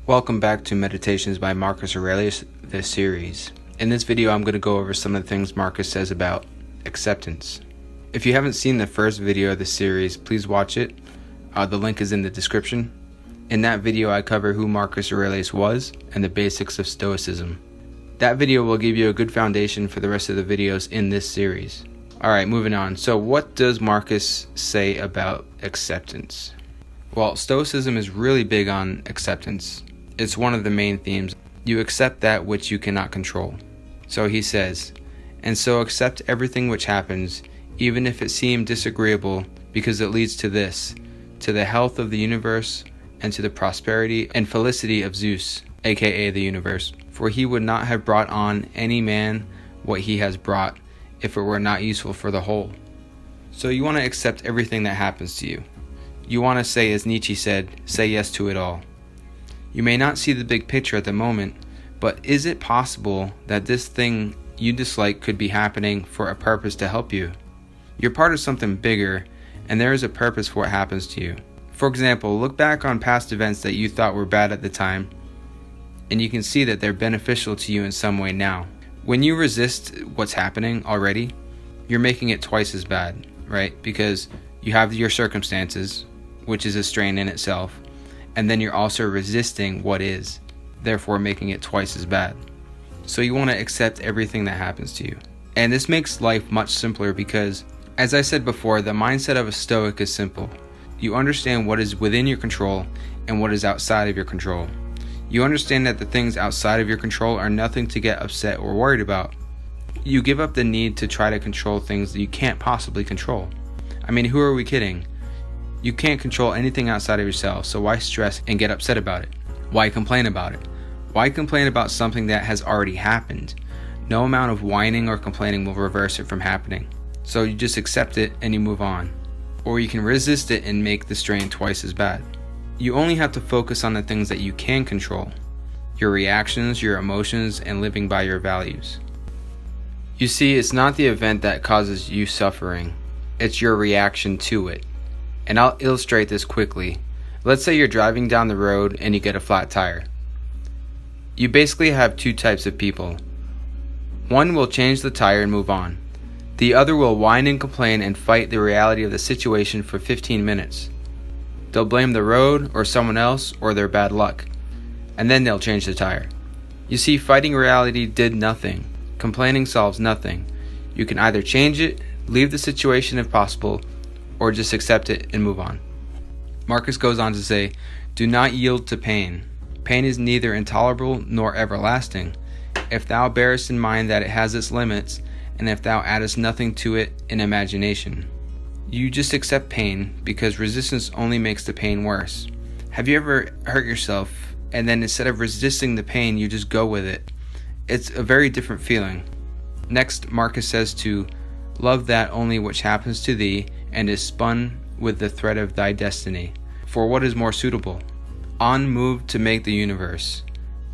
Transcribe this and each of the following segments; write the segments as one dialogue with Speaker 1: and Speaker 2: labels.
Speaker 1: Welcome back to Meditations by Marcus Aurelius, this series. In this video, I'm going to go over some of the things Marcus says about acceptance. If you haven't seen the first video of this series, please watch it. The link is in the description. In that video, I cover who Marcus Aurelius was and the basics of Stoicism. That video will give you a good foundation for the rest of the videos in this series. Alright, moving on. So what does Marcus say about acceptance? Well, Stoicism is really big on acceptance. It's one of the main themes. You accept that which you cannot control. So he says, and so accept everything which happens, even if it seem disagreeable, because it leads to this, to the health of the universe, and to the prosperity and felicity of Zeus, aka the universe. For he would not have brought on any man what he has brought, if it were not useful for the whole. So you want to accept everything that happens to you. You want to say, as Nietzsche said, say yes to it all. You may not see the big picture at the moment, but is it possible that this thing you dislike could be happening for a purpose to help you? You're part of something bigger, and there is a purpose for what happens to you. For example, look back on past events that you thought were bad at the time, and you can see that they're beneficial to you in some way now. When you resist what's happening already, you're making it twice as bad, right? Because you have your circumstances, which is a strain in itself, and then you're also resisting what is, therefore making it twice as bad. So you want to accept everything that happens to you. And this makes life much simpler because, as I said before, the mindset of a Stoic is simple. You understand what is within your control and what is outside of your control. You understand that the things outside of your control are nothing to get upset or worried about. You give up the need to try to control things that you can't possibly control. I mean, who are we kidding? You can't control anything outside of yourself, so why stress and get upset about it? Why complain about it? Why complain about something that has already happened? No amount of whining or complaining will reverse it from happening. So you just accept it and you move on. Or you can resist it and make the strain twice as bad. You only have to focus on the things that you can control. Your reactions, your emotions, and living by your values. You see, it's not the event that causes you suffering. It's your reaction to it. And I'll illustrate this quickly. Let's say you're driving down the road and you get a flat tire. You basically have two types of people. One will change the tire and move on. The other will whine and complain and fight the reality of the situation for 15 minutes. They'll blame the road or someone else or their bad luck, and then they'll change the tire. You see, fighting reality did nothing. Complaining solves nothing. You can either change it, leave the situation if possible, or just accept it and move on. Marcus goes on to say, do not yield to pain. Pain is neither intolerable nor everlasting. If thou bearest in mind that it has its limits, and if thou addest nothing to it in imagination. You just accept pain because resistance only makes the pain worse. Have you ever hurt yourself and then instead of resisting the pain, you just go with it? It's a very different feeling. Next, Marcus says to love that only which happens to thee and is spun with the thread of thy destiny. For what is more suitable? On moved to make the universe.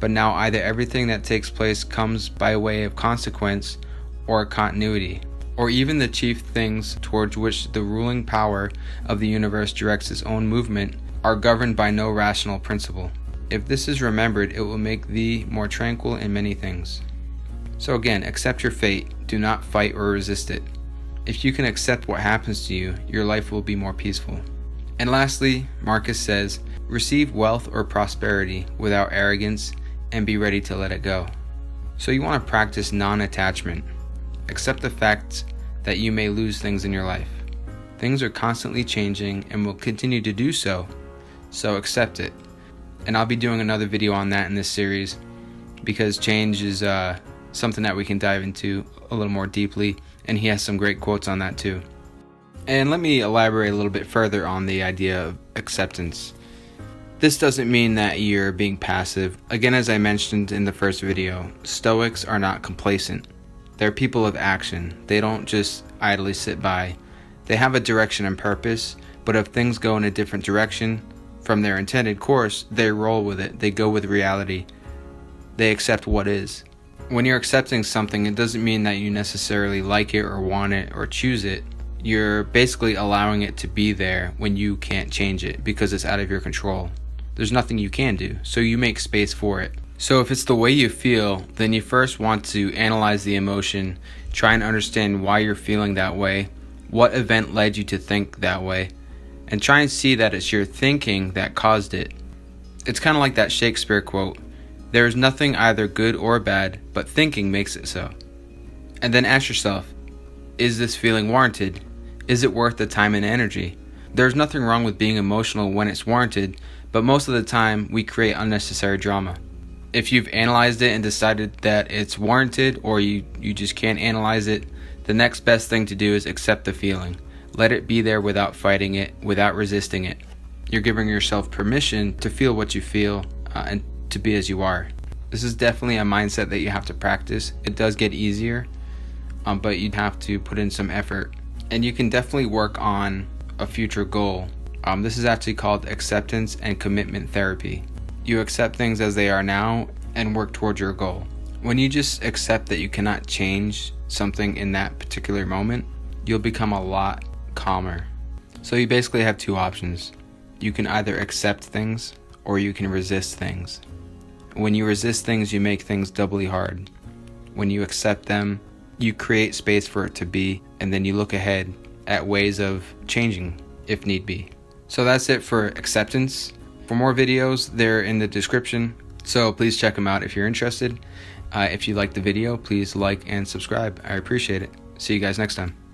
Speaker 1: But now either everything that takes place comes by way of consequence or continuity, or even the chief things towards which the ruling power of the universe directs its own movement are governed by no rational principle. If this is remembered, it will make thee more tranquil in many things. So again, accept your fate, do not fight or resist it. If you can accept what happens to you, your life will be more peaceful. And lastly, Marcus says, receive wealth or prosperity without arrogance and be ready to let it go. So you want to practice non-attachment. Accept the fact that you may lose things in your life. Things are constantly changing and will continue to do so, so accept it. And I'll be doing another video on that in this series because change is something that we can dive into a little more deeply, and he has some great quotes on that too. And let me elaborate a little bit further on the idea of acceptance. This doesn't mean that you're being passive. Again, as I mentioned in the first video, Stoics are not complacent. They're people of action. They don't just idly sit by. They have a direction and purpose, but if things go in a different direction from their intended course, they roll with it. They go with reality. They accept what is. When you're accepting something, it doesn't mean that you necessarily like it or want it or choose it. You're basically allowing it to be there when you can't change it because it's out of your control. there's nothing you can do, so you make space for it. So if it's the way you feel, then you first want to analyze the emotion, try and understand why you're feeling that way, what event led you to think that way, and try and see that it's your thinking that caused it. It's kind of like that Shakespeare quote, "There is nothing either good or bad, but thinking makes it so." And then ask yourself, is this feeling warranted? Is it worth the time and energy? There's nothing wrong with being emotional when it's warranted, but most of the time we create unnecessary drama. If you've analyzed it and decided that it's warranted, or you just can't analyze it, the next best thing to do is accept the feeling. Let it be there without fighting it, without resisting it. You're giving yourself permission to feel what you feel and to be as you are. This is definitely a mindset that you have to practice. It does get easier, but you'd have to put in some effort. And you can definitely work on a future goal. This is actually called acceptance and commitment therapy. You accept things as they are now and work towards your goal. When you just accept that you cannot change something in that particular moment, you'll become a lot calmer. So you basically have two options. You can either accept things or you can resist things. When you resist things, you make things doubly hard. When you accept them, you create space for it to be, and then you look ahead at ways of changing if need be. So that's it for acceptance. For more videos, they're in the description, so please check them out if you're interested. If you liked the video, please like and subscribe. I appreciate it. See you guys next time.